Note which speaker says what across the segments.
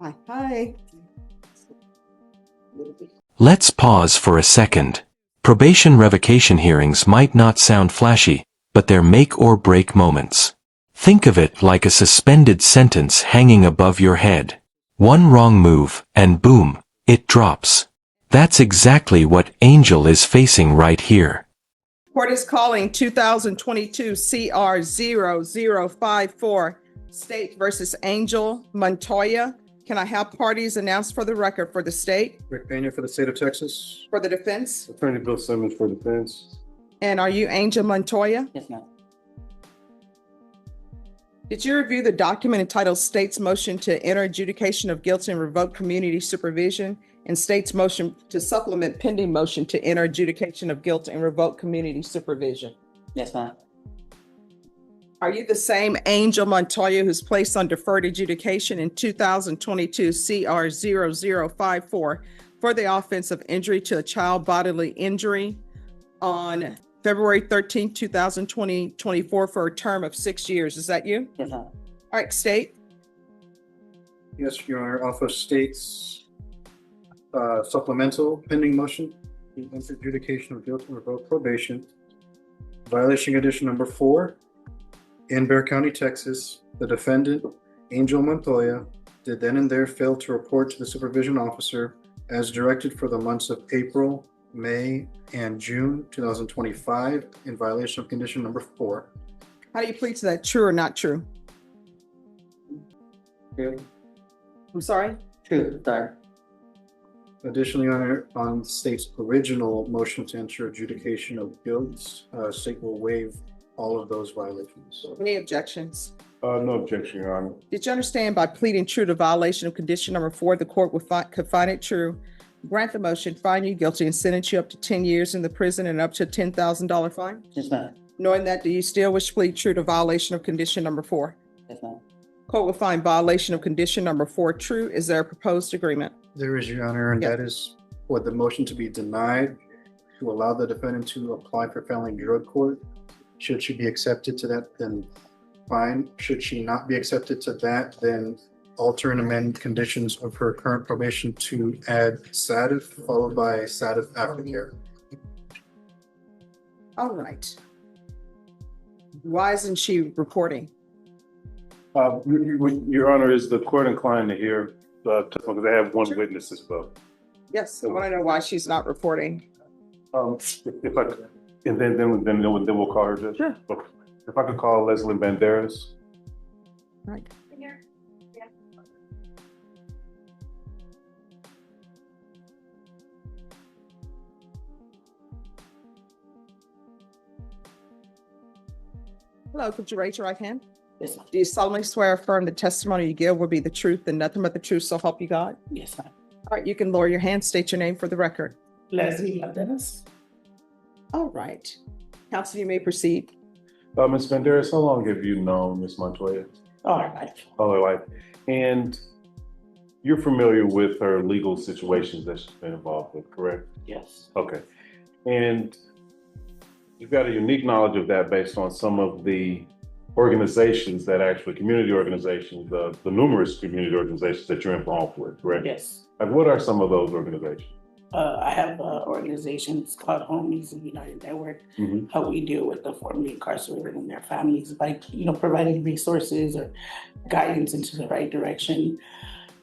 Speaker 1: Hi. Hi.
Speaker 2: Let's pause for a second. Probation revocation hearings might not sound flashy, but they're make or break moments. Think of it like a suspended sentence hanging above your head. One wrong move, and boom, it drops. That's exactly what Angel is facing right here.
Speaker 1: Court is calling 2022 CR 0054 State versus Angel Montoya. Can I have parties announced for the record for the state,
Speaker 3: Rick Pena for the state of Texas.
Speaker 1: for the defense?
Speaker 3: Attorney Bill Simmons for defense.
Speaker 1: And are you Angel Montoya?
Speaker 4: Yes, ma'am.
Speaker 1: Did you review the document entitled State's Motion to Enter Adjudication of Guilt and Revoke Community Supervision and State's Motion to Supplement Pending Motion to Enter Adjudication of Guilt and Revoke Community Supervision?
Speaker 4: Yes, ma'am.
Speaker 1: Are you the same Angel Montoya who's placed on deferred adjudication in 2022 CR 0054 for the offense of injury to a child bodily injury on February 13, 2024 for a term of 6 years? Is that you?
Speaker 4: Yes, ma'am.
Speaker 1: All right, state.
Speaker 3: Yes, Your Honor. Office states supplemental pending motion to enter adjudication of guilt and revoke probation. Violation condition number 4. In Bexar County, Texas, the defendant, Angel Montoya, did then and there fail to report to the supervision officer as directed for the months of April, May, and June 2025 in violation of condition number 4.
Speaker 1: How do you plead to that? True or not true?
Speaker 3: Okay.
Speaker 1: I'm sorry?
Speaker 4: True, sir.
Speaker 3: Additionally, on state's original motion to enter adjudication of guilt, state will waive all of those violations.
Speaker 1: Any objections?
Speaker 3: No objection, Your Honor.
Speaker 1: Did you understand by pleading true to violation of condition number 4, the court could find it true, grant the motion, find you guilty, and sentence you up to 10 years in the prison and up to a $10,000 fine?
Speaker 4: Yes, ma'am.
Speaker 1: Knowing that, do you still wish to plead true to violation of condition number 4?
Speaker 4: Yes, ma'am.
Speaker 1: Court will find violation of condition number 4 true. Is there a proposed agreement?
Speaker 3: There is, Your Honor, and
Speaker 1: Yep.
Speaker 3: that is for the motion to be denied to allow the defendant to apply for felony drug court. Should she be accepted to that, then fine. Should she not be accepted to that, then alter and amend conditions of her current probation to add SATIF followed by SATIF aftercare.
Speaker 1: All right. Why isn't she reporting?
Speaker 5: Your Honor, is the court inclined to hear testimony? Because I have one witness as well.
Speaker 1: Yes, I want to know why she's not reporting.
Speaker 5: If I could, and then we'll call her. Judge.
Speaker 1: Sure.
Speaker 5: If I could call Leslie Banderas.
Speaker 1: Right. Hello, could you raise your right hand?
Speaker 4: Yes, ma'am.
Speaker 1: Do you solemnly swear or affirm the testimony you give will be the truth and nothing but the truth, so help you God?
Speaker 4: Yes, ma'am.
Speaker 1: All right, you can lower your hand, state your name for the record.
Speaker 4: Leslie Banderas.
Speaker 1: All right. Counsel, you may proceed.
Speaker 5: Ms. Banderas, how long have you known Ms. Montoya?
Speaker 4: All right.
Speaker 5: All her life. And you're familiar with her legal situations that she's been involved with, correct?
Speaker 4: Yes.
Speaker 5: Okay. And you've got a unique knowledge of that based on some of the organizations that actually, community organizations, the numerous community organizations that you're involved with, correct?
Speaker 4: Yes.
Speaker 5: Like, what are some of those organizations?
Speaker 4: I have an organization, it's called Homies and United Network.
Speaker 5: Mhm.
Speaker 4: How we deal with the formerly incarcerated and their families, like, providing resources or guidance into the right direction.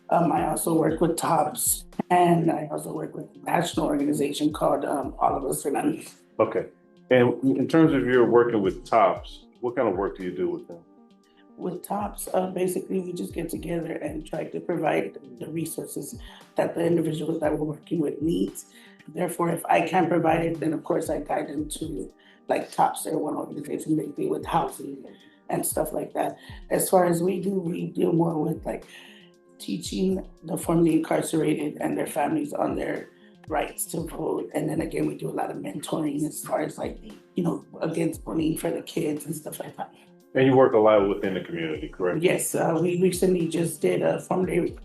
Speaker 4: I also work with TOPS, and I also work with a national organization called All of Us Are None.
Speaker 5: Okay. And in terms of your working with TOPS, what kind of work do you do with them?
Speaker 4: With TOPS, basically we just get together and try to provide the resources that the individuals that we're working with needs. Therefore, if I can provide it, then of course I guide them to, like, TOPS, they're one organization they deal with housing and stuff like that. As far as we deal more with, like, teaching the formerly incarcerated and their families on their rights to vote. And then again, we do a lot of mentoring as far as, like, against bullying for the kids and stuff like that.
Speaker 5: And you work a lot within the community, correct?
Speaker 4: Yes, we recently just did a formerly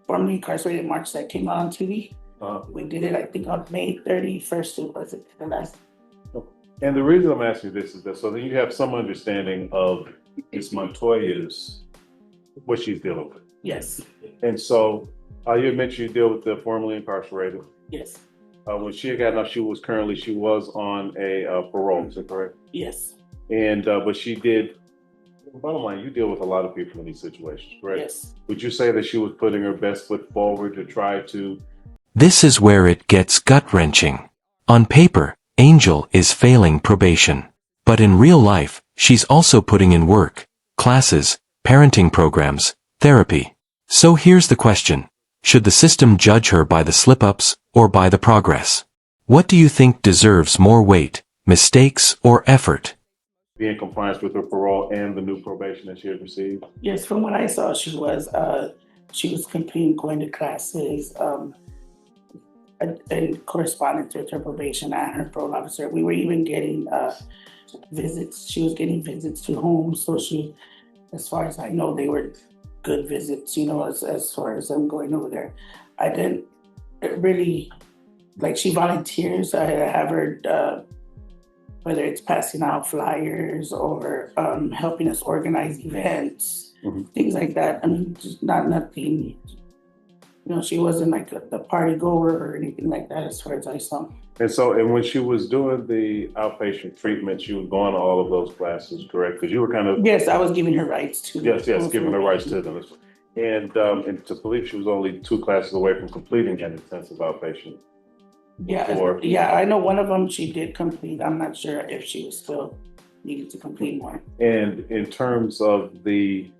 Speaker 4: incarcerated march that came out on TV. We did it, I think, on May 31st, was it the last?
Speaker 5: And the reason I'm asking this is that so that you have some understanding of Ms. Montoya's what she's dealing with.
Speaker 4: Yes,
Speaker 5: And so, you had mentioned you deal with the formerly incarcerated.
Speaker 4: yes,
Speaker 5: When she had gotten out, she was on a parole, is that correct?
Speaker 4: yes,
Speaker 5: And, but she did, bottom line, you deal with a lot of people in these situations, correct?
Speaker 4: yes.
Speaker 5: Would you say that she was putting her best foot forward to try to?
Speaker 2: This is where it gets gut-wrenching. On paper, Angel is failing probation. But in real life, she's also putting in work, classes, parenting programs, therapy. So here's the question. Should the system judge her by the slip-ups or by the progress? What do you think deserves more weight, mistakes or effort?
Speaker 5: Be in compliance with her parole and the new probation that she had received?
Speaker 4: Yes, from what I saw, she was completing going to classes, and correspondence with her probation and her parole officer. We were even getting visits. She was getting visits to homes. So she, as far as I know, they were good visits, you know, as far as I'm going over there. I didn't really, like she volunteers. I have her, whether it's passing out flyers or helping us organize events, things like that. I mean, just nothing. You know, she wasn't like the party goer or anything like that as far as I saw.
Speaker 5: And so, and when she was doing the outpatient treatment, she was going to all of those classes, correct? Because you were kind of.
Speaker 4: Yes, I was giving her rights to.
Speaker 5: Yes, giving her rights to them. And to believe she was only 2 classes away from completing an intensive outpatient.
Speaker 4: Yeah, I know one of them she did complete. I'm not sure if she was still needed to complete more.
Speaker 5: And in terms of the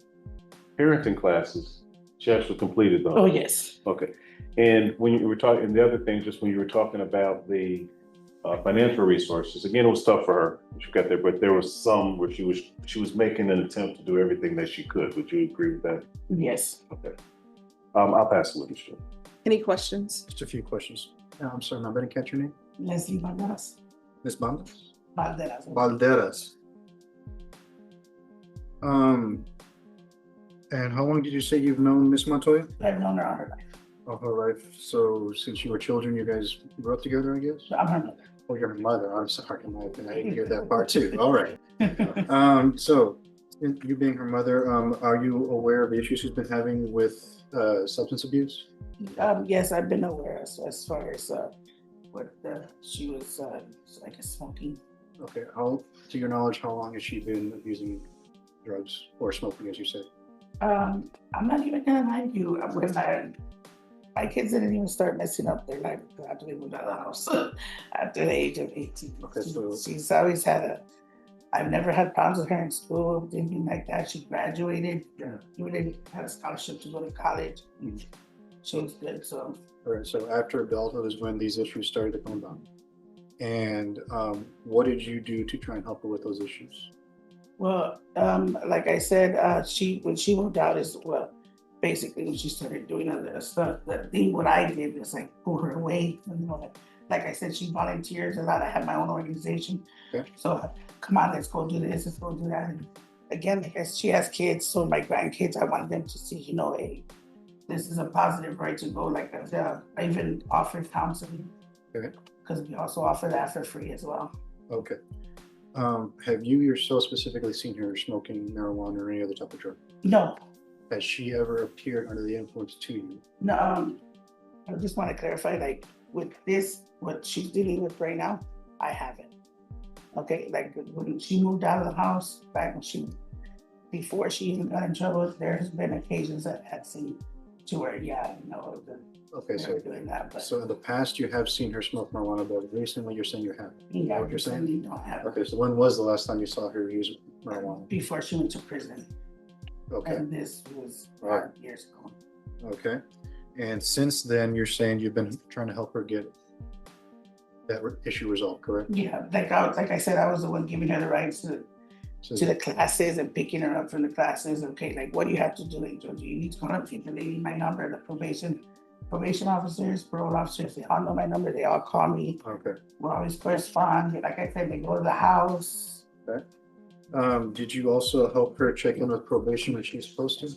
Speaker 5: parenting classes, she actually completed those.
Speaker 4: Oh, yes.
Speaker 5: Okay. And when you were talking, and the other thing, just when you were talking about the financial resources, again, it was tough for her. She got there, but there was some where she was making an attempt to do everything that she could. Would you agree with that?
Speaker 4: Yes.
Speaker 5: Okay. I'll pass it with you.
Speaker 1: Any questions?
Speaker 3: Just a few questions. I'm sorry, I didn't catch your name.
Speaker 4: Leslie Banderas.
Speaker 3: Miss Bandas?
Speaker 4: Banderas.
Speaker 3: Balderas. And how long did you say you've known Miss Montoya?
Speaker 4: I've known her all her life.
Speaker 3: All her life. So since you were children, you guys grew up together, I guess?
Speaker 4: I'm her mother.
Speaker 3: Oh, you're her mother. I'm sorry, I didn't hear that part too. All right. So you being her mother, are you aware of the issues she's been having with substance abuse?
Speaker 4: Yes, I've been aware as far as what she was like smoking.
Speaker 3: Okay. To your knowledge, how long has she been abusing drugs or smoking, as you said?
Speaker 4: I'm not even gonna lie to you. My kids didn't even start messing up their life after they moved out of the house after the age of 18.
Speaker 3: Okay, so
Speaker 4: She's always I've never had problems with her in school, anything like that. She graduated, even had a scholarship to go to college. She was good, so.
Speaker 3: all right, so after adulthood is when these issues started to come about. And what did you do to try and help her with those issues?
Speaker 4: Well, like I said, when she moved out is basically when she started doing all that stuff. The thing what I did was like pull her away. You know, like I said, she volunteers a lot. I have my own organization.
Speaker 3: Okay.
Speaker 4: So come on, let's go do this, let's go do that. And again, because she has kids, so my grandkids, I want them to see, you know, hey, this is a positive right to go. Like I even offer counseling.
Speaker 3: Okay.
Speaker 4: Because we also offer that for free as well.
Speaker 3: Okay. Have you yourself specifically seen her smoking marijuana or any other type of drug?
Speaker 4: No.
Speaker 3: Has she ever appeared under the influence to you?
Speaker 4: No. I just want to clarify, like with this, what she's dealing with right now, I haven't. Okay, like when she moved out of the house, back when before she even got in trouble, there has been occasions that I've seen to where,
Speaker 3: Okay, so
Speaker 4: doing that. But
Speaker 3: so in the past you have seen her smoke marijuana, but recently you're saying you haven't. Is that what you're saying?
Speaker 4: You don't have it.
Speaker 3: Okay, so when was the last time you saw her use marijuana?
Speaker 4: Before she went to prison.
Speaker 3: Okay.
Speaker 4: And this was
Speaker 3: Right.
Speaker 4: years ago.
Speaker 3: Okay. And since then, you're saying you've been trying to help her get that issue resolved, correct?
Speaker 4: Yeah, like I said, I was the one giving her the rights to the classes and picking her up from the classes. Okay, like what do you have to do, Angel? Do you need to come up? They need my number. The probation officers, parole officers, they all know my number. They all call me.
Speaker 3: Okay.
Speaker 4: We always correspond. Like I said, they go to the house.
Speaker 3: Okay. Did you also help her check in with probation when she's supposed to?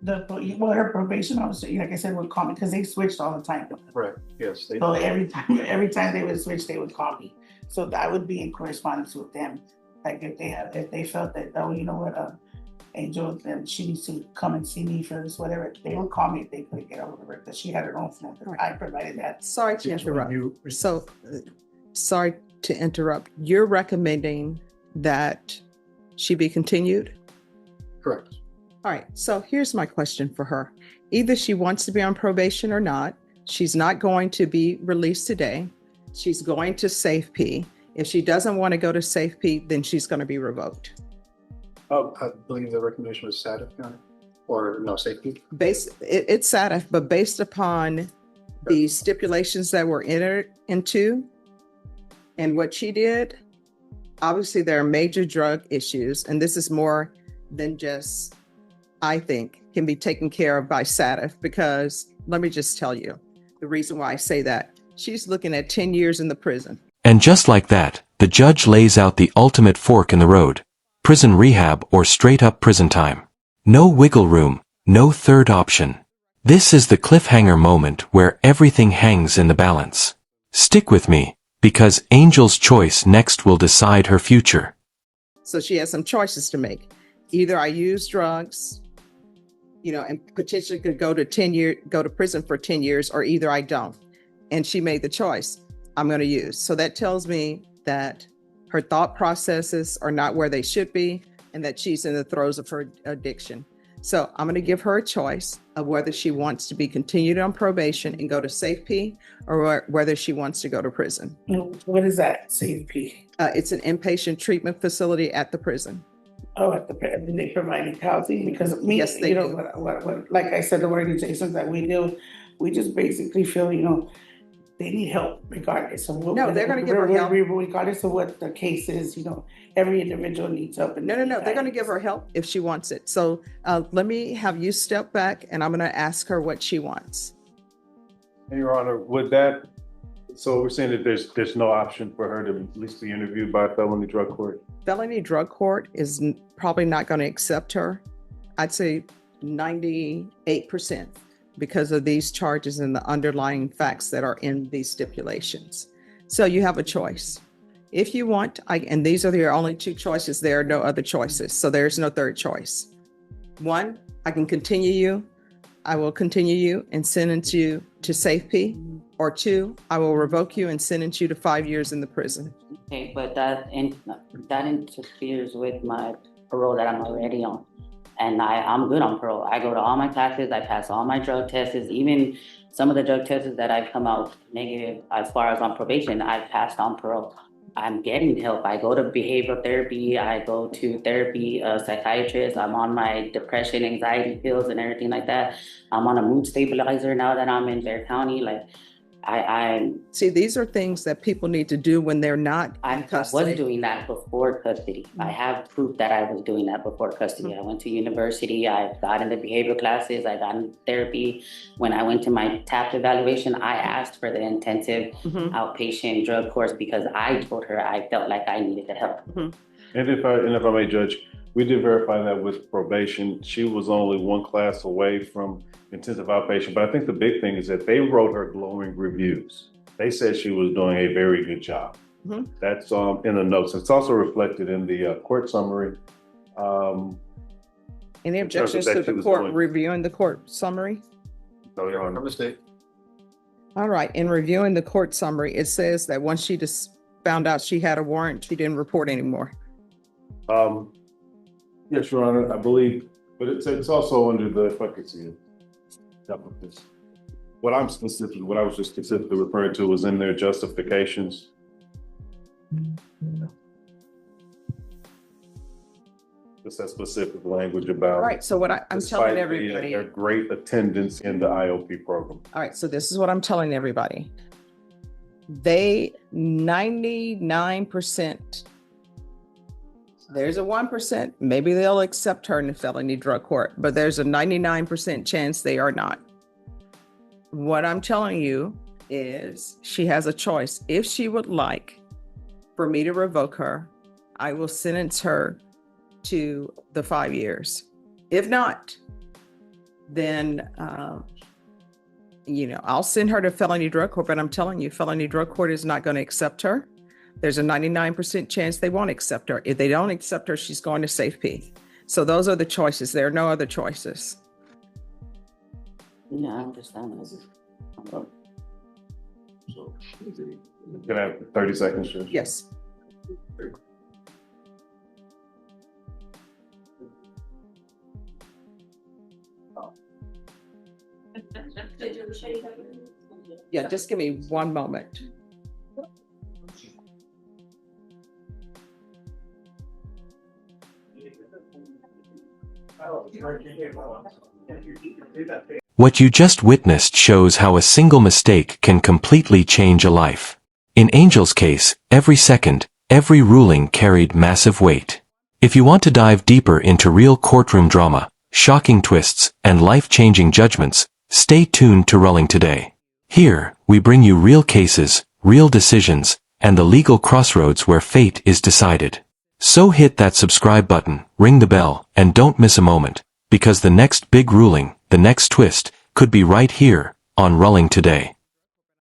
Speaker 4: Her probation officer, like I said, would call me because they switched all the time.
Speaker 3: Right. Yes.
Speaker 4: So every time they would switch, they would call me. So I would be in correspondence with them. Like if they felt that, oh, you know what, Angel, and she needs to come and see me for this, whatever. They don't call me if they couldn't get over it, but she had her own phone. I provided that.
Speaker 1: Sorry to
Speaker 3: Yes, when
Speaker 1: interrupt.
Speaker 3: you-
Speaker 1: So, sorry to interrupt. You're recommending that she be continued?
Speaker 3: Correct.
Speaker 1: All right, so here's my question for her. Either she wants to be on probation or not. She's not going to be released today. She's going to safety. If she doesn't want to go to safety, then she's going to be revoked.
Speaker 3: I believe the recommendation was Saturday County, or no, safety.
Speaker 1: It's sad, but based upon the stipulations that were entered into and what she did, obviously there are major drug issues, and this is more than just, I think, can be taken care of by SATF, because let me just tell you the reason why I say that. She's looking at 10 years in the prison.
Speaker 2: And just like that, the judge lays out the ultimate fork in the road. Prison rehab or straight up prison time. No wiggle room, no third option. This is the cliffhanger moment where everything hangs in the balance. Stick with me, because Angel's choice next will decide her future.
Speaker 1: So she has some choices to make. Either I use drugs, and potentially could go to prison for 10 years, or either I don't. And she made the choice. I'm going to use. So that tells me that her thought processes are not where they should be, and that she's in the throes of her addiction. So I'm going to give her a choice of whether she wants to be continued on probation and go to safety, or whether she wants to go to prison.
Speaker 4: What is that, CFP?
Speaker 1: It's an inpatient treatment facility at the prison.
Speaker 4: Oh, at the, and they provide housing, because me,
Speaker 1: Yes, they do.
Speaker 4: what, like I said, the organizations that we do, we just basically feel, they need help regardless of what.
Speaker 1: No, they're gonna give her help.
Speaker 4: Regardless of what the case is, every individual needs help.
Speaker 1: No, they're going to give her help if she wants it. So let me have you step back, and I'm going to ask her what she wants.
Speaker 5: And Your Honor, so we're saying that there's no option for her to at least be interviewed by a felony drug court?
Speaker 1: Felony drug court is probably not going to accept her. I'd say 98%, because of these charges and the underlying facts that are in these stipulations. So you have a choice. If you want, and these are your only two choices, there are no other choices. So there's no third choice. One, I can continue you. I will continue you and sentence you to safety. Or two, I will revoke you and sentence you to 5 years in the prison.
Speaker 6: Okay, but that interferes with my parole that I'm already on. And I'm good on parole. I go to all my classes, I pass all my drug tests, even some of the drug tests that I've come out negative as far as on probation, I've passed on parole. I'm getting help. I go to behavioral therapy, I go to therapy, psychiatrist, I'm on my depression, anxiety pills and everything like that. I'm on a mood stabilizer now that I'm in Bexar County. I
Speaker 1: See, these are things that people need to do when they're not in custody.
Speaker 6: was doing that before custody. I have proof that I was doing that before custody. I went to university, I got into behavioral classes, I got into therapy. When I went to my TAP evaluation, I asked for the intensive outpatient drug course because I told her I felt like I needed the help.
Speaker 5: And if I may, Judge, we did verify that with probation. She was only one class away from intensive outpatient, but I think the big thing is that they wrote her glowing reviews. They said she was doing a very good job. That's in the notes. It's also reflected in the court summary.
Speaker 1: Any objections to the court reviewing the court summary?
Speaker 5: No, Your Honor.
Speaker 3: No mistake.
Speaker 1: All right, in reviewing the court summary, it says that once she just found out she had a warrant, she didn't report anymore.
Speaker 5: Yes, Your Honor, I believe, but it's also under the, if I could see it. What I was just specifically referring to was in their justifications. Just that specific language about.
Speaker 1: All right, so what I'm telling
Speaker 5: despite
Speaker 1: everybody.
Speaker 5: their great attendance in the IOP program.
Speaker 1: All right, so this is what I'm telling everybody. They 99%. There's a 1%, maybe they'll accept her in the felony drug court, but there's a 99% chance they are not. What I'm telling you is she has a choice. If she would like for me to revoke her, I will sentence her to the 5 years. If not, then, I'll send her to felony drug court, but I'm telling you, felony drug court is not going to accept her. There's a 99% chance they won't accept her. If they don't accept her, she's going to safety. So those are the choices. There are no other choices.
Speaker 6: Yeah, I understand this.
Speaker 5: Can I have 30 seconds, Judge?
Speaker 1: Yes. Yeah, just give me one moment.
Speaker 2: What you just witnessed shows how a single mistake can completely change a life. In Angel's case, every second, every ruling carried massive weight. If you want to dive deeper into real courtroom drama, shocking twists, and life-changing judgments, stay tuned to Rolling Today. Here, we bring you real cases, real decisions, and the legal crossroads where fate is decided. So hit that subscribe button, ring the bell, and don't miss a moment, because the next big ruling, the next twist, could be right here on Rolling Today.